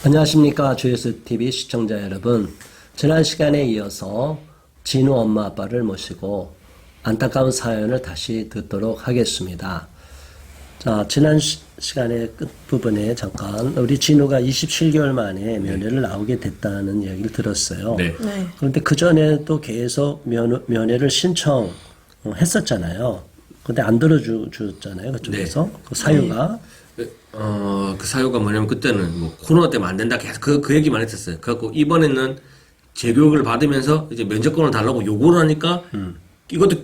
안녕하십니까 조회수TV 시청자 여러분. 지난 시간에 이어서 진우 엄마 아빠를 모시고 안타까운 사연을 다시 듣도록 하겠습니다. 자, 지난 시간의 끝부분에 잠깐 우리 진우가 27개월 만에 면회를 나오게 됐다는 이야기를 들었어요. 네. 그런데 그 전에도 계속 면회를 신청했었잖아요. 근데 안 들어주잖아요. 그쪽에서. 그 사유가. 그 사유가 뭐냐면 그때는 뭐 코로나 때문에 안 된다 계속 그 얘기만 했었어요. 그래갖고 이번에는 재교육을 받으면서 이제 면접권을 달라고 요구를 하니까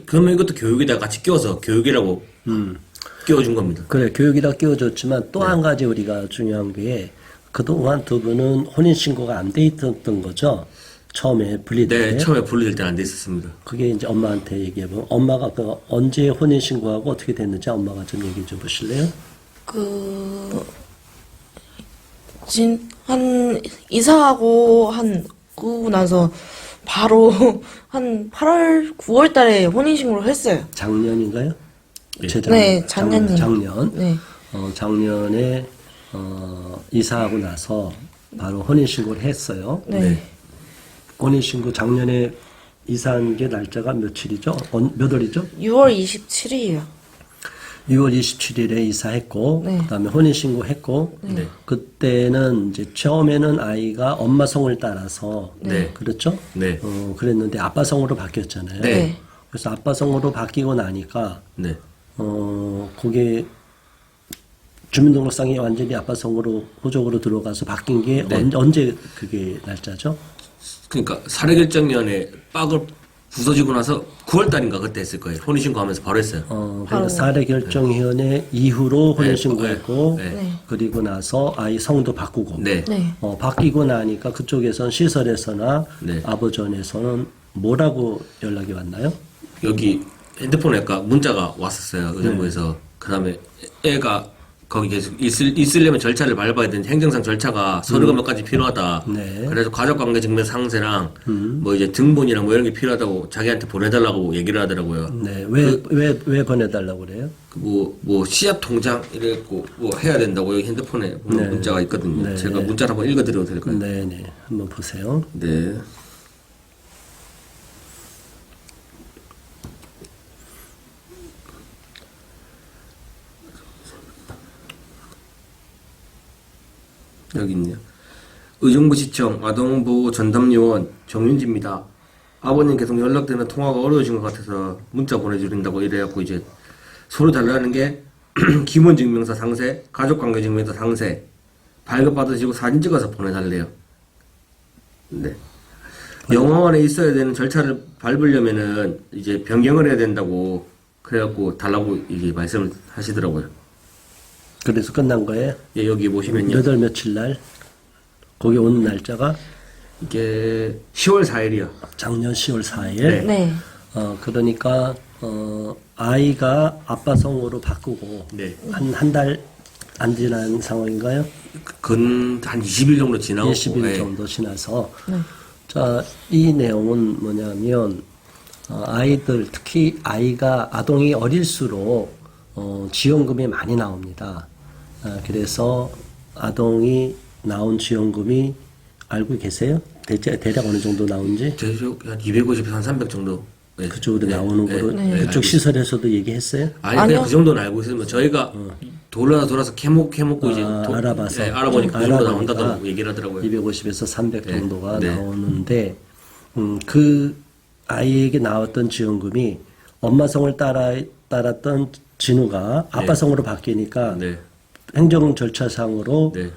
그러면 이것도 교육에다 같이 끼워서 교육이라고 끼워준 겁니다. 그래, 교육이다 끼워줬지만 또 한 가지 우리가 중요한 게 그동안 두 분은 혼인신고가 안 돼 있었던 거죠? 처음에 분리될 때? 네, 처음에 분리될 때는 안 돼 있었습니다. 그게 이제 엄마한테 얘기해보면 엄마가 그 언제 혼인신고하고 어떻게 됐는지 엄마가 좀 얘기 좀 보실래요? 이사하고 그러고 나서 바로 한 8월, 9월 달에 혼인신고를 했어요. 작년인가요? 네. 네, 작년이요. 작년. 네. 작년에 이사하고 나서 바로 혼인신고를 했어요. 네. 혼인신고 작년에 이사한 게 날짜가 며칠이죠? 몇 월이죠? 6월 27일이요. 6월 27일에 이사했고, 네. 그다음에 혼인신고 했고, 네. 그때는 이제 처음에는 아이가 엄마 성을 따라서, 네. 그렇죠? 네. 그랬는데 아빠 성으로 바뀌었잖아요. 네. 그래서 아빠 성으로 바뀌고 나니까, 네. 그게 주민등록상이 완전히 아빠 성으로 호적으로 들어가서 바뀐 게 네. 언제 그게 날짜죠? 그러니까 사례결정년에 빡을 부서지고 나서 9월 달인가 그때 했을 거예요. 혼인신고하면서 바로 했어요. 그러니까 사례결정위원회 이후로 혼인신고했고, 네. 그리고 나서 아이 성도 바꾸고, 네. 네. 바뀌고 나니까 그쪽에선 시설에서나 네. 아버전에서는 뭐라고 연락이 왔나요? 여기 핸드폰에 아까 문자가 왔었어요. 의정부에서. 그다음에 애가 거기 계속 있으려면 절차를 밟아야 되는데 행정상 절차가 서류가 몇 가지 필요하다. 네. 그래서 가족관계증명 상세랑 뭐 이제 등본이랑 뭐 이런 게 필요하다고 자기한테 보내달라고 얘기를 하더라고요. 네. 왜 보내달라고 그래요? 뭐 시합 통장 이랬고 뭐 해야 된다고 여기 핸드폰에 보면 문자가 있거든요. 네. 제가 문자를 한번 읽어드려도 될까요? 네네. 한번 보세요. 네. 여기 있네요. 의정부시청 아동보호 전담요원 정윤지입니다. 아버님 계속 연락되는 통화가 어려우신 것 같아서 문자 보내주린다고 이래갖고 이제 서로 달라는 게 기본증명서 상세, 가족관계증명서 상세 발급받으시고 사진 찍어서 보내달래요. 네. 영화관에 있어야 되는 절차를 밟으려면은 이제 변경을 해야 된다고 그래갖고 달라고 이게 말씀을 하시더라고요. 그래서 끝난 거예요? 예, 여기 보시면요. 몇 월 며칠 날? 거기 온 날짜가 이게 10월 4일이요. 작년 10월 4일. 네. 네. 그러니까 아이가 아빠 성으로 바꾸고 네. 한 달 안 지난 상황인가요? 한 20일 정도 지나고 20일 정도 지나서 자, 이 내용은 뭐냐면 아이들 특히 아동이 어릴수록 지원금이 많이 나옵니다. 그래서 아동이 나온 지원금이 알고 계세요? 대략 어느 정도 나온지? 한 250에서 한 300 정도. 네. 그쪽으로 네. 나오는 네. 거로 네. 그쪽 시설에서도 얘기했어요? 아니 아니요. 그냥 그 정도는 알고 있으면 저희가 돌아서 캐먹고 이제 알아봐서. 네, 알아보니까 그 정도 알아보니까 나온다고 얘기를 하더라고요. 250에서 300 네. 정도가 네. 나오는데 그 아이에게 나왔던 지원금이 엄마 성을 따랐던 진우가 아빠 네. 성으로 바뀌니까 네. 행정 절차상으로 네.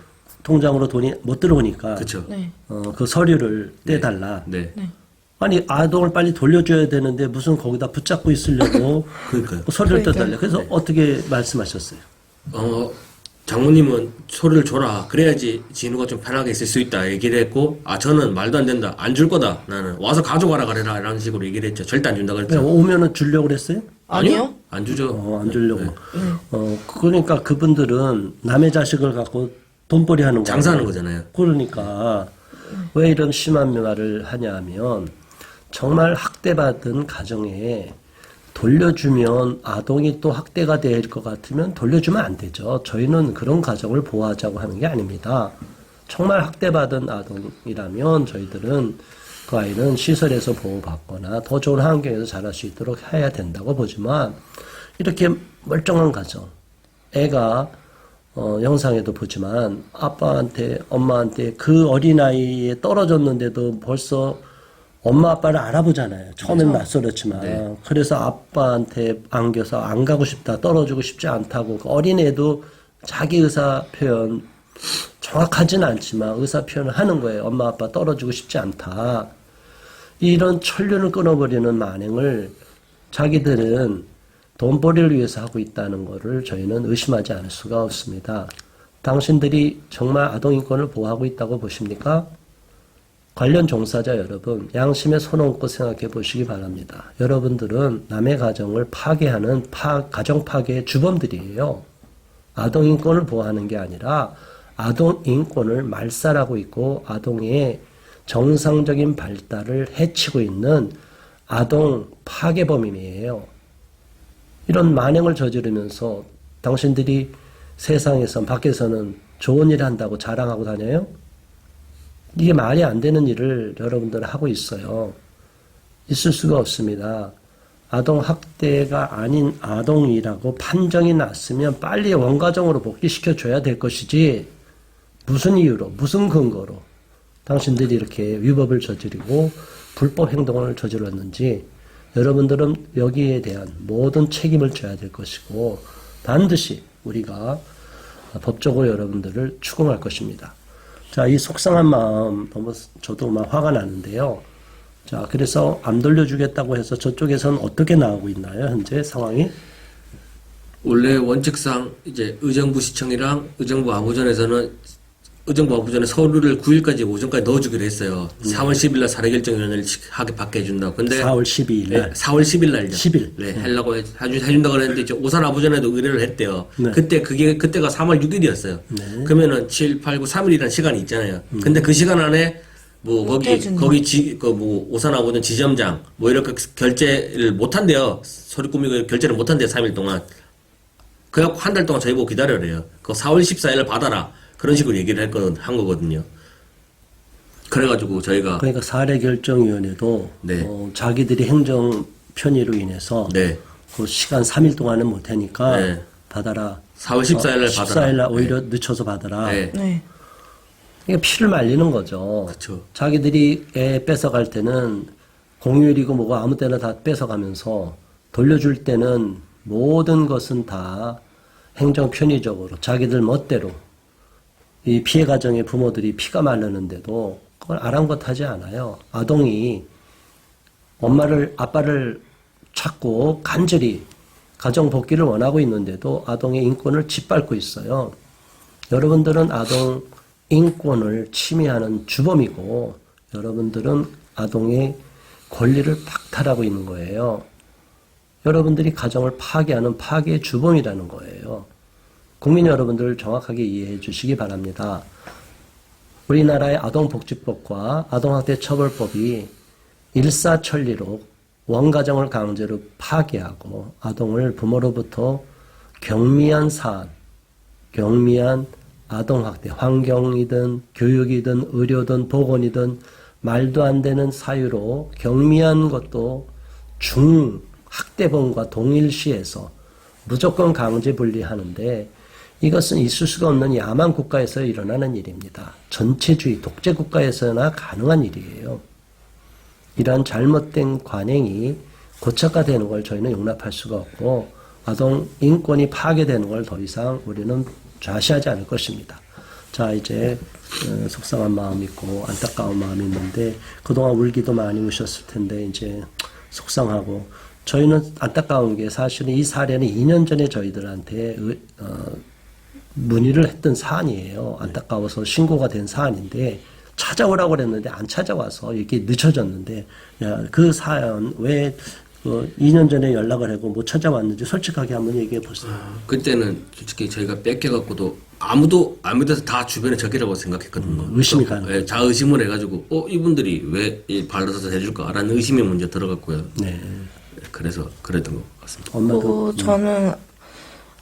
통장으로 돈이 못 들어오니까 그렇죠. 네. 그 서류를 떼달라. 네. 아니 아동을 빨리 돌려줘야 되는데 무슨 거기다 붙잡고 있으려고 그러니까요. 서류를 떼달래. 그래서 어떻게 말씀하셨어요? 장모님은 소리를 줘라. 그래야지 진우가 좀 편하게 있을 수 있다. 얘기를 했고, 저는 말도 안 된다. 안 줄 거다. 나는 와서 가져가라 그래라. 이런 식으로 얘기를 했죠. 절대 안 준다 그랬죠. 오면은 주려고 그랬어요? 아니요? 안 주죠. 안 주려고. 그러니까 그분들은 남의 자식을 갖고 돈벌이 하는 거예요. 장사하는 거잖아요. 그러니까 왜 이런 심한 말을 하냐 하면 정말 학대받은 가정에 돌려주면 아동이 또 학대가 될 것 같으면 돌려주면 안 되죠. 저희는 그런 가정을 보호하자고 하는 게 아닙니다. 정말 학대받은 아동이라면 저희들은 그 아이는 시설에서 보호받거나 더 좋은 환경에서 자랄 수 있도록 해야 된다고 보지만 이렇게 멀쩡한 가정, 애가 영상에도 보지만 아빠한테 엄마한테 그 어린아이에 떨어졌는데도 벌써 엄마 아빠를 알아보잖아요. 처음엔 낯설었지만. 그래서 아빠한테 안겨서 안 가고 싶다, 떨어지고 싶지 않다고. 그 어린애도 자기 의사 표현 정확하진 않지만 의사 표현을 하는 거예요. 엄마 아빠 떨어지고 싶지 않다. 이런 천륜을 끊어버리는 만행을 자기들은 돈벌이를 위해서 하고 있다는 것을 저희는 의심하지 않을 수가 없습니다. 당신들이 정말 아동인권을 보호하고 있다고 보십니까? 관련 종사자 여러분, 양심에 손 얹고 생각해 보시기 바랍니다. 여러분들은 남의 가정을 파괴하는 가정 파괴의 주범들이에요. 아동인권을 보호하는 게 아니라 아동인권을 말살하고 있고 아동의 정상적인 발달을 해치고 있는 아동 파괴범임이에요. 이런 만행을 저지르면서 당신들이 세상에서 밖에서는 좋은 일 한다고 자랑하고 다녀요? 이게 말이 안 되는 일을 여러분들은 하고 있어요. 있을 수가 없습니다. 아동 학대가 아닌 아동이라고 판정이 났으면 빨리 원가정으로 복귀시켜줘야 될 것이지 무슨 이유로 무슨 근거로 당신들이 이렇게 위법을 저지르고 불법 행동을 저질렀는지 여러분들은 여기에 대한 모든 책임을 져야 될 것이고 반드시 우리가 법적으로 여러분들을 추궁할 것입니다. 자, 이 속상한 마음 너무 저도 막 화가 나는데요. 자, 그래서 안 돌려주겠다고 해서 저쪽에서는 어떻게 나오고 있나요? 현재 상황이? 원래 원칙상 이제 의정부 시청이랑 의정부 아부전에서는 의정부 아부전에 서류를 9일까지 오전까지 넣어주기로 했어요. 4월 10일 날 사례결정위원회를 하게 받게 해준다고. 근데 4월 12일 날. 네, 4월 10일 날이죠. 10일. 네, 하려고 해준다고 그랬는데 이제 오산 아부전에도 의뢰를 했대요. 네. 그때가 3월 6일이었어요. 네. 그러면은 7, 8, 9, 3일이라는 시간이 있잖아요. 근데 그 시간 안에 뭐 거기 오산 아부전 지점장 뭐 이렇게 결제를 못 한대요. 서류 꾸미고 결제를 못 한대요. 3일 동안. 그래갖고 한 달 동안 저희 보고 기다려래요. 그 4월 14일 날 받아라. 그런 식으로 얘기를 한 거거든요. 그래가지고 저희가. 그러니까 사례결정위원회도 네. 자기들이 행정 편의로 인해서 네. 그 시간 3일 동안은 못 하니까 네. 받아라. 4월 14일 날 받아라. 14일 날 오히려 늦춰서 받아라. 네. 네. 이게 피를 말리는 거죠. 그쵸. 자기들이 애 뺏어갈 때는 공휴일이고 뭐고 아무 때나 다 뺏어가면서 돌려줄 때는 모든 것은 다 행정 편의적으로 자기들 멋대로 이 피해 가정의 부모들이 피가 마르는데도 그걸 아랑곳하지 않아요. 아동이 아빠를 찾고 간절히 가정 복귀를 원하고 있는데도 아동의 인권을 짓밟고 있어요. 여러분들은 아동 인권을 침해하는 주범이고 여러분들은 아동의 권리를 박탈하고 있는 거예요. 여러분들이 가정을 파괴하는 파괴의 주범이라는 거예요. 국민 여러분들 정확하게 이해해 주시기 바랍니다. 우리나라의 아동복지법과 아동학대처벌법이 일사천리로 원가정을 강제로 파괴하고 아동을 부모로부터 경미한 사안, 경미한 아동학대, 환경이든 교육이든 의료든 보건이든 말도 안 되는 사유로 경미한 것도 중학대범과 동일시해서 무조건 강제 분리하는데 이것은 있을 수가 없는 야만 국가에서 일어나는 일입니다. 전체주의, 독재 국가에서나 가능한 일이에요. 이러한 잘못된 관행이 고착화되는 걸 저희는 용납할 수가 없고 아동 인권이 파괴되는 걸 더 이상 우리는 좌시하지 않을 것입니다. 자, 이제 속상한 마음이 있고 안타까운 마음이 있는데 그동안 울기도 많이 우셨을 텐데 이제 속상하고 저희는 안타까운 게 사실은 이 사례는 2년 전에 저희들한테 문의를 했던 사안이에요. 안타까워서 신고가 된 사안인데 찾아오라고 그랬는데 안 찾아와서 이렇게 늦춰졌는데 그 사연 왜 2년 전에 연락을 하고 못 찾아왔는지 솔직하게 한번 얘기해 보세요. 그때는 솔직히 저희가 뺏겨갖고도 아무도 다 주변에 적이라고 생각했거든요. 의심이 가는 네, 자의심을 해가지고 이분들이 왜 발로서 해줄까라는 의심이 먼저 들어갔고요. 네. 그래서 그랬던 것 같습니다. 엄마도 저는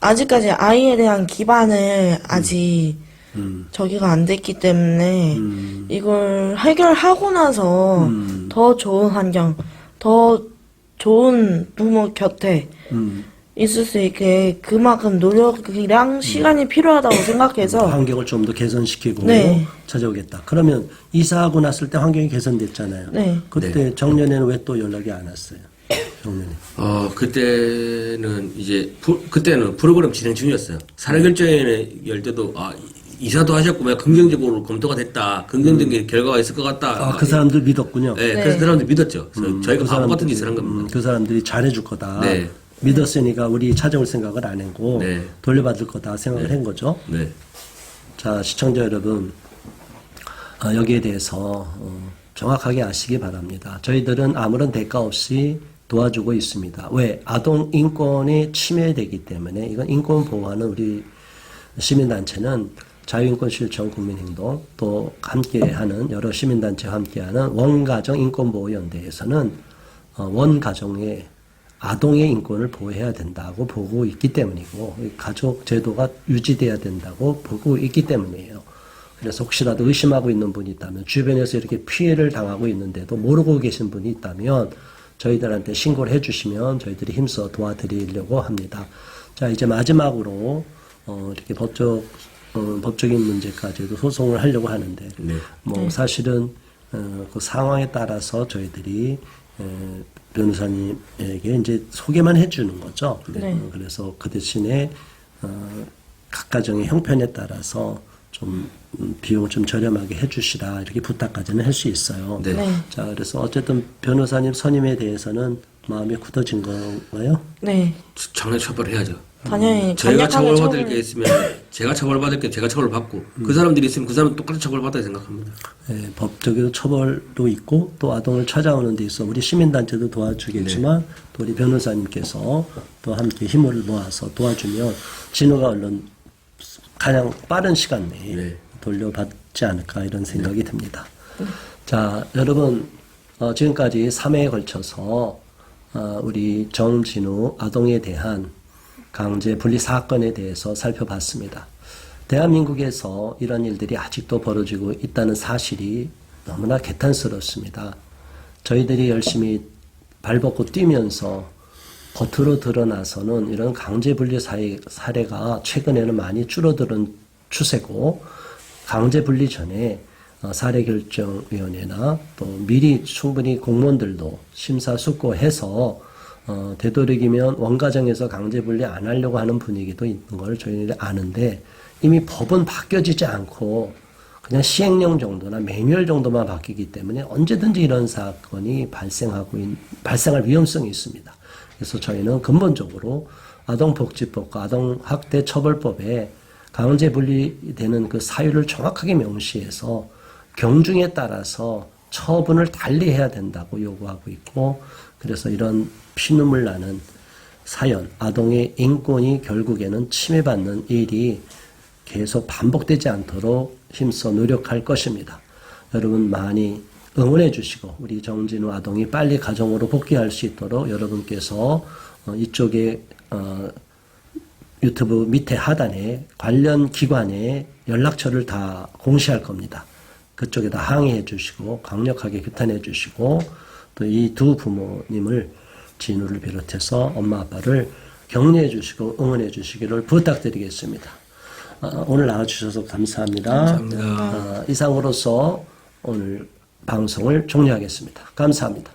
아직까지 아이에 대한 기반을 아직 저기가 안 됐기 때문에 이걸 해결하고 나서 더 좋은 환경, 더 좋은 부모 곁에 있을 수 있게 그만큼 노력이랑 시간이 필요하다고 생각해서 환경을 좀 더 개선시키고 네. 찾아오겠다. 그러면 이사하고 났을 때 환경이 개선됐잖아요. 네. 그때 정년에는 왜 또 연락이 안 왔어요? 정년에. 그때는 프로그램 진행 중이었어요. 사례결정회는 열 때도 이사도 하셨고 왜 긍정적으로 검토가 됐다. 긍정적인 결과가 있을 것 같다. 그 사람들 믿었군요. 네, 네. 그래서 사람들이 믿었죠. 그래서 저희가 그 바보 같은 사람들이, 짓을 한 겁니다. 그 사람들이 잘해줄 거다. 네. 믿었으니까 우리 찾아올 생각을 안 했고 네. 돌려받을 거다 생각을 한 거죠. 네. 자, 시청자 여러분, 여기에 대해서 정확하게 아시기 바랍니다. 저희들은 아무런 대가 없이 도와주고 있습니다. 왜? 아동 인권이 침해되기 때문에 이건 인권 보호하는 우리 시민단체는 자유인권 실천 국민행동 또 함께하는 여러 시민단체와 함께하는 원가정 인권보호연대에서는 원가정의 아동의 인권을 보호해야 된다고 보고 있기 때문이고 가족 제도가 유지돼야 된다고 보고 있기 때문이에요. 그래서 혹시라도 의심하고 있는 분이 있다면 주변에서 이렇게 피해를 당하고 있는데도 모르고 계신 분이 있다면 저희들한테 신고를 해주시면 저희들이 힘써 도와드리려고 합니다. 자, 이제 마지막으로 이렇게 법적인 문제까지도 소송을 하려고 하는데 네. 사실은 그 상황에 따라서 저희들이 변호사님에게 이제 소개만 해주는 거죠. 네. 그래서 그 대신에 각 가정의 형편에 따라서 좀 비용을 좀 저렴하게 해주시라 이렇게 부탁까지는 할 수 있어요. 네. 네. 자, 그래서 어쨌든 변호사님 선임에 대해서는 마음이 굳어진 건가요? 네. 장례 처벌해야죠. 당연히 저희가 간략하게 처벌받을 게 있으면 제가 처벌받을 게 제가 처벌받고 그 사람들이 있으면 그 사람 똑같이 처벌받아야 생각합니다. 네, 법적인 처벌도 있고 또 아동을 찾아오는 데 있어 우리 시민단체도 도와주겠지만 또 우리 변호사님께서 또 함께 힘을 모아서 도와주면 진호가 얼른 가장 빠른 시간 내에 네. 돌려받지 않을까 이런 생각이 듭니다. 자, 여러분 지금까지 3회에 걸쳐서 우리 정진우 아동에 대한 강제 분리 사건에 대해서 살펴봤습니다. 대한민국에서 이런 일들이 아직도 벌어지고 있다는 사실이 너무나 개탄스럽습니다. 저희들이 열심히 발벗고 뛰면서 겉으로 드러나서는 이런 강제 분리 사례가 최근에는 많이 줄어드는 추세고 강제 분리 전에 사례결정위원회나 또 미리 충분히 공무원들도 심사숙고해서 되도록이면 원가정에서 강제분리 안 하려고 하는 분위기도 있는 걸 저희들이 아는데 이미 법은 바뀌어지지 않고 그냥 시행령 정도나 매뉴얼 정도만 바뀌기 때문에 언제든지 이런 사건이 발생할 위험성이 있습니다. 그래서 저희는 근본적으로 아동복지법과 아동학대처벌법에 강제분리되는 그 사유를 정확하게 명시해서 경중에 따라서 처분을 달리해야 된다고 요구하고 있고 그래서 이런 피눈물 나는 사연, 아동의 인권이 결국에는 침해받는 일이 계속 반복되지 않도록 힘써 노력할 것입니다. 여러분 많이 응원해 주시고 우리 정진우 아동이 빨리 가정으로 복귀할 수 있도록 여러분께서 이쪽에 유튜브 밑에 하단에 관련 기관의 연락처를 다 공시할 겁니다. 그쪽에다 항의해 주시고 강력하게 규탄해 주시고 또 이 두 부모님을 진우를 비롯해서 엄마 아빠를 격려해 주시고 응원해 주시기를 부탁드리겠습니다. 오늘 나와주셔서 감사합니다. 감사합니다. 이상으로서 오늘 방송을 종료하겠습니다. 감사합니다.